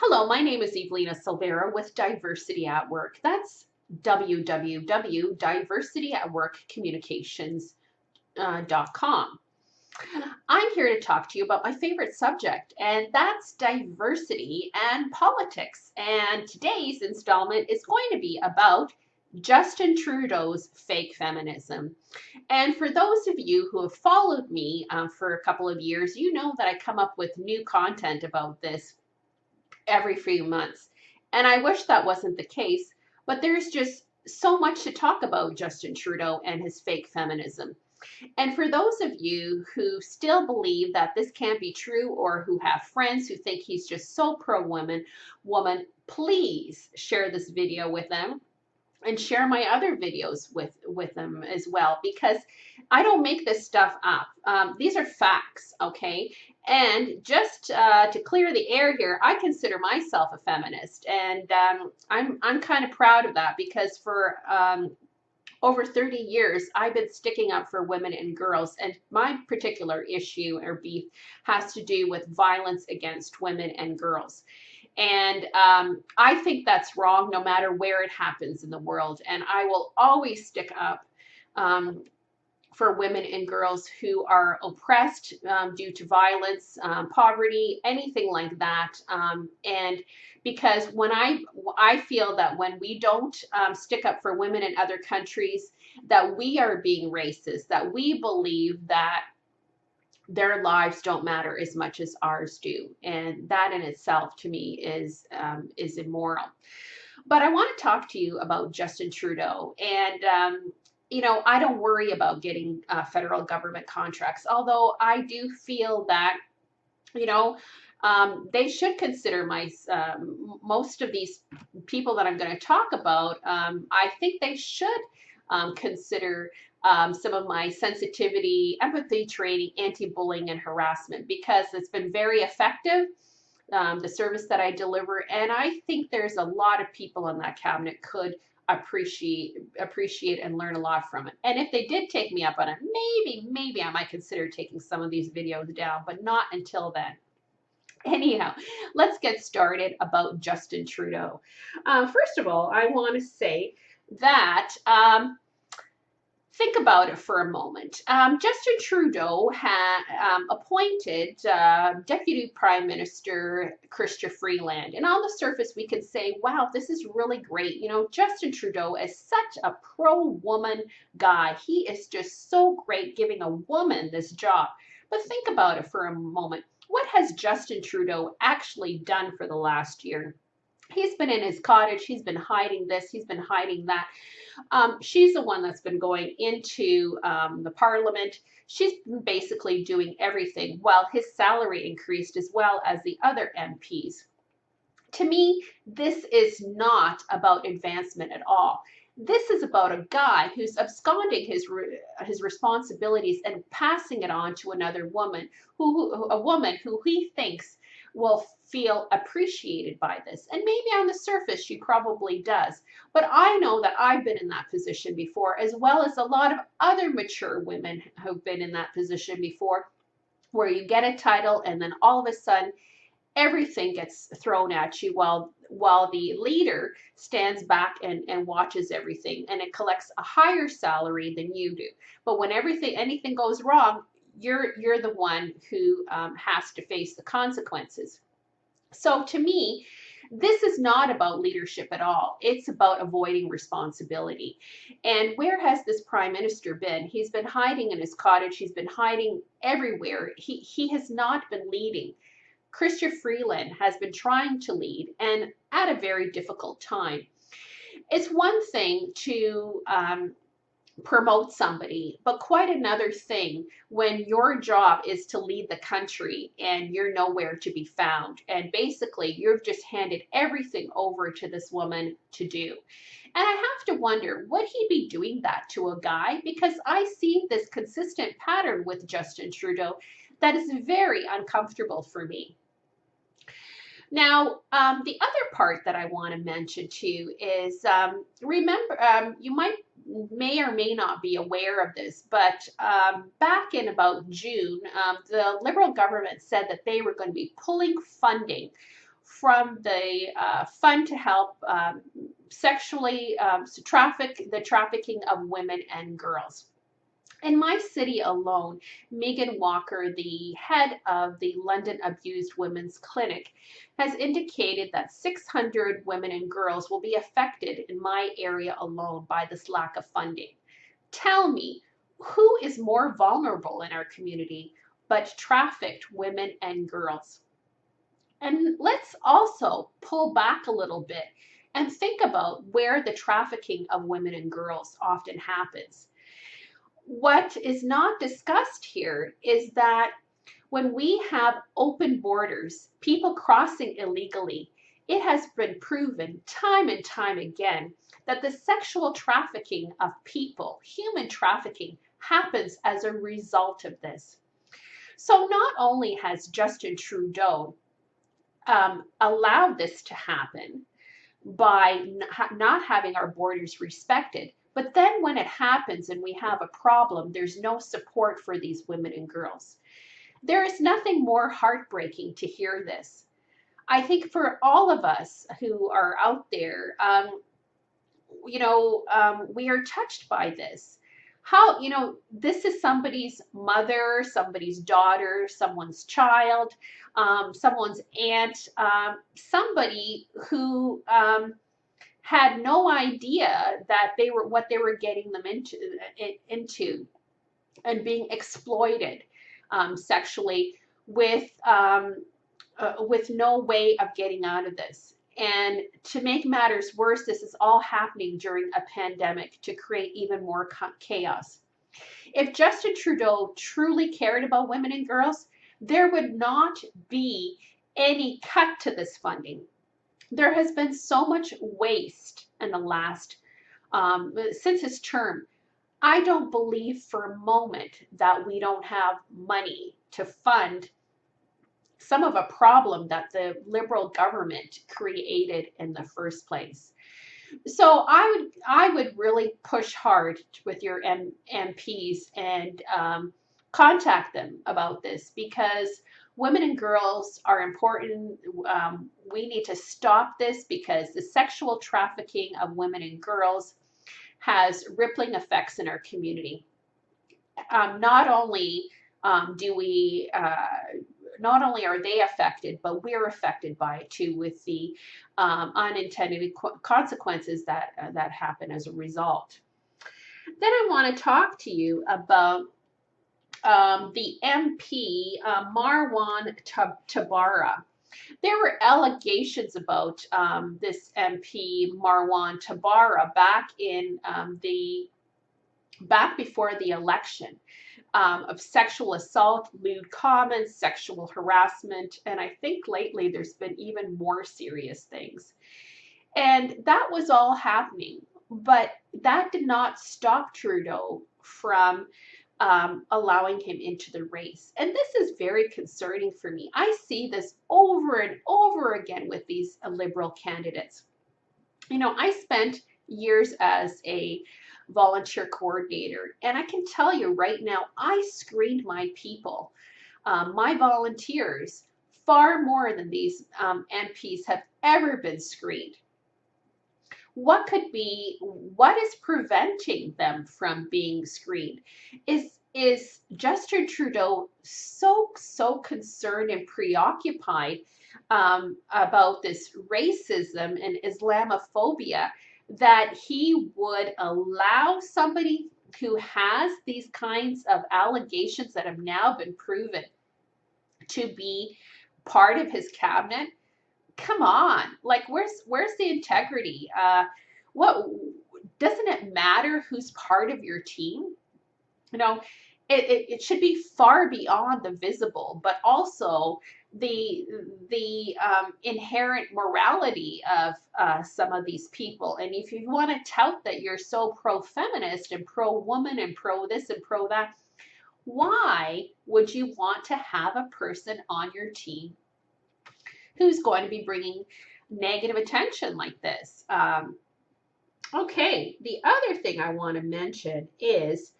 Hello, my name is Evelina Silveira with Diversity at Work. That's www.diversityatworkcommunications.com. I'm here to talk to you about my favorite subject, and that's diversity and politics. And today's installment is going to be about Justin Trudeau's fake feminism. And for those of you who have followed me for a couple of years, you know that I come up with new content about this every few months. And I wish that wasn't the case, but there's just so much to talk about Justin Trudeau and his fake feminism. And for those of you who still believe that this can't be true or who have friends who think he's just so woman, please share this video with them and share my other videos with them as well, because I don't make this stuff up. These are facts, okay? And just to clear the air here, I consider myself a feminist, and I'm kind of proud of that, because for over 30 years, I've been sticking up for women and girls, and my particular issue or beef has to do with violence against women and girls. And I think that's wrong no matter where it happens in the world. And I will always stick up for women and girls who are oppressed due to violence, poverty, anything like that. And because when I feel that when we don't stick up for women in other countries, that we are being racist, that we believe that their lives don't matter as much as ours do, and that in itself to me is immoral. But I want to talk to you about Justin Trudeau, and you know, I don't worry about getting federal government contracts, although I do feel that, you know, they should consider most of these people that I'm going to talk about. I think they should consider some of my sensitivity, empathy training, anti-bullying, and harassment, because it's been very effective, the service that I deliver. And I think there's a lot of people in that cabinet could appreciate and learn a lot from it. And if they did take me up on it, maybe I might consider taking some of these videos down, but not until then. Anyhow, let's get started about Justin Trudeau. First of all, I want to say that think about it for a moment. Justin Trudeau had appointed Deputy Prime Minister Chrystia Freeland. And on the surface, we could say, wow, this is really great. You know, Justin Trudeau is such a pro-woman guy. He is just so great giving a woman this job. But think about it for a moment. What has Justin Trudeau actually done for the last year? He's been in his cottage. He's been hiding this. He's been hiding that. She's the one that's been going into the parliament. She's basically doing everything, while his salary increased as well as the other MPs. To me, this is not about advancement at all. This is about a guy who's absconding his responsibilities and passing it on to another woman, a woman who he thinks will feel appreciated by this. And maybe on the surface, she probably does. But I know that I've been in that position before, as well as a lot of other mature women who've been in that position before, where you get a title and then all of a sudden, everything gets thrown at you while the leader stands back and watches everything, and it collects a higher salary than you do. But when anything goes wrong, you're the one who has to face the consequences. So to me, this is not about leadership at all. It's about avoiding responsibility. And where has this prime minister been? He's been hiding in his cottage. He's been hiding everywhere. He has not been leading. Chrystia Freeland has been trying to lead, and at a very difficult time. It's one thing to promote somebody, but quite another thing when your job is to lead the country and you're nowhere to be found. And basically, you've just handed everything over to this woman to do. And I have to wonder, would he be doing that to a guy? Because I see this consistent pattern with Justin Trudeau that is very uncomfortable for me. Now, the other part that I want to mention too is, remember, you may or may not be aware of this, but back in about June, the Liberal government said that they were going to be pulling funding from the fund to help the trafficking of women and girls. In my city alone, Megan Walker, the head of the London Abused Women's Clinic, has indicated that 600 women and girls will be affected in my area alone by this lack of funding. Tell me, who is more vulnerable in our community but trafficked women and girls? And let's also pull back a little bit and think about where the trafficking of women and girls often happens. What is not discussed here is that when we have open borders, people crossing illegally, it has been proven time and time again that the sexual trafficking of people, human trafficking, happens as a result of this. So not only has Justin Trudeau allowed this to happen by not having our borders respected, but then when it happens and we have a problem, there's no support for these women and girls. There is nothing more heartbreaking to hear this. I think for all of us who are out there, we are touched by this. How, this is somebody's mother, somebody's daughter, someone's child, someone's aunt, somebody who had no idea that what they were getting them into and being exploited sexually with no way of getting out of this. And to make matters worse, this is all happening during a pandemic to create even more chaos. If Justin Trudeau truly cared about women and girls, there would not be any cut to this funding. There has been so much waste in the last, since his term. I don't believe for a moment that we don't have money to fund some of a problem that the Liberal government created in the first place. So I would really push hard with your MPs and contact them about this, because women and girls are important. We need to stop this because the sexual trafficking of women and girls has rippling effects in our community. Not only are they affected, but we're affected by it too, with the unintended consequences that happen as a result. Then I want to talk to you about the MP Marwan Tabara. There were allegations about this MP Marwan Tabara back before the election, of sexual assault, lewd comments, sexual harassment, and I think lately there's been even more serious things. And that was all happening, but that did not stop Trudeau from allowing him into the race. And this is very concerning for me. I see this over and over again with these Liberal candidates. I spent years as a volunteer coordinator, and I can tell you right now, I screened my people, my volunteers, far more than these MPs have ever been screened. What is preventing them from being screened? Is Justin Trudeau so concerned and preoccupied about this racism and Islamophobia that he would allow somebody who has these kinds of allegations that have now been proven to be part of his cabinet? Come on, like where's the integrity? What doesn't it matter who's part of your team? It should be far beyond the visible, but also the inherent morality of some of these people. And if you want to tout that you're so pro-feminist and pro-woman and pro this and pro that, why would you want to have a person on your team who's going to be bringing negative attention like this? Okay, the other thing I want to mention is,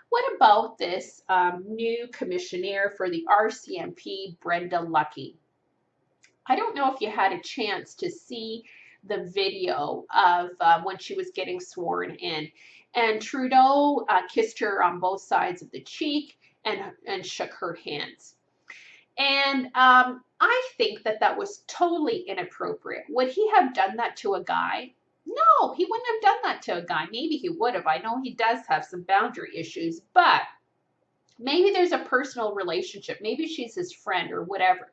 what about this new commissioner for the RCMP, Brenda Lucky? I don't don't know if you had a chance to see the video of when she was getting sworn in. And Trudeau kissed her on both sides of the cheek and shook her hands. And I think that that was totally inappropriate. Would he have done that to a guy? No, he wouldn't have done that to a guy. Maybe he would have. I know he does have some boundary issues, but maybe there's a personal relationship. Maybe she's his friend or whatever.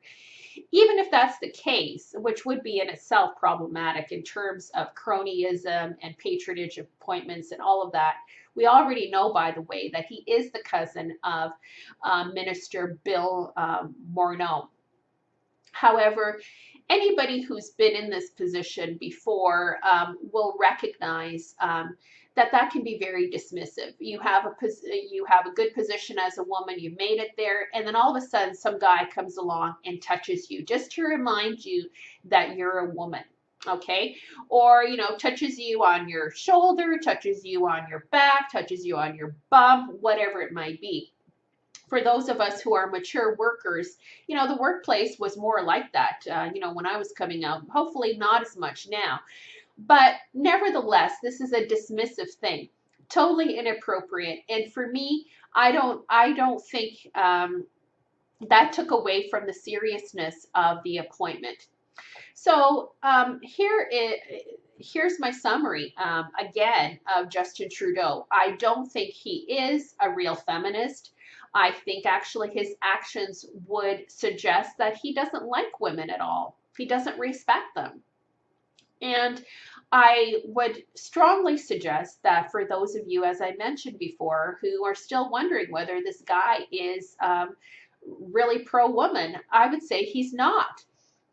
Even if that's the case, which would be in itself problematic in terms of cronyism and patronage appointments and all of that, we already know, by the way, that he is the cousin of Minister Bill Morneau. However, anybody who's been in this position before will recognize that that can be very dismissive. You have a good position as a woman, you've made it there, and then all of a sudden some guy comes along and touches you just to remind you that you're a woman. Okay, or touches you on your shoulder, touches you on your back, touches you on your bum, whatever it might be. For those of us who are mature workers, the workplace was more like that, when I was coming out. Hopefully not as much now. But nevertheless, this is a dismissive thing, totally inappropriate. And for me, I don't think that took away from the seriousness of the appointment. So here's my summary again of Justin Trudeau. I don't think he is a real feminist. I think actually his actions would suggest that he doesn't like women at all. He doesn't respect them. And I would strongly suggest that for those of you, as I mentioned before, who are still wondering whether this guy is really pro-woman, I would say he's not.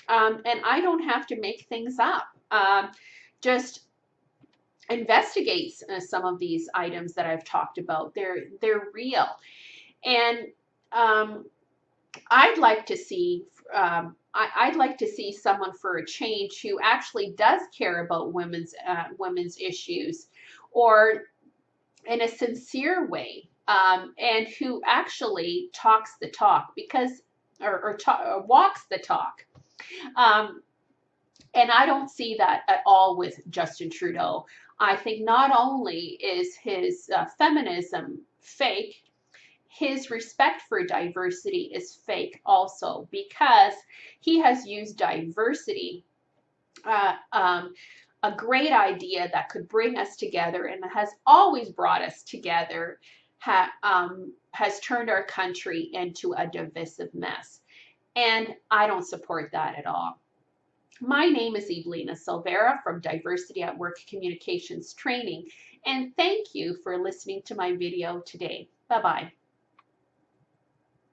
And I don't have to make things up. Just investigate some of these items that I've talked about. They're real. And I'd like to see I'd like to see someone for a change who actually does care about women's issues, or in a sincere way, and who actually talks the talk, because or walks the talk. And I don't see that at all with Justin Trudeau. I think not only is his feminism fake, his respect for diversity is fake also, because he has used diversity, a great idea that could bring us together and has always brought us together, has turned our country into a divisive mess. And I don't support that at all. My name is Evelina Silveira from Diversity at Work Communications Training, and thank you for listening to my video today. Bye-bye.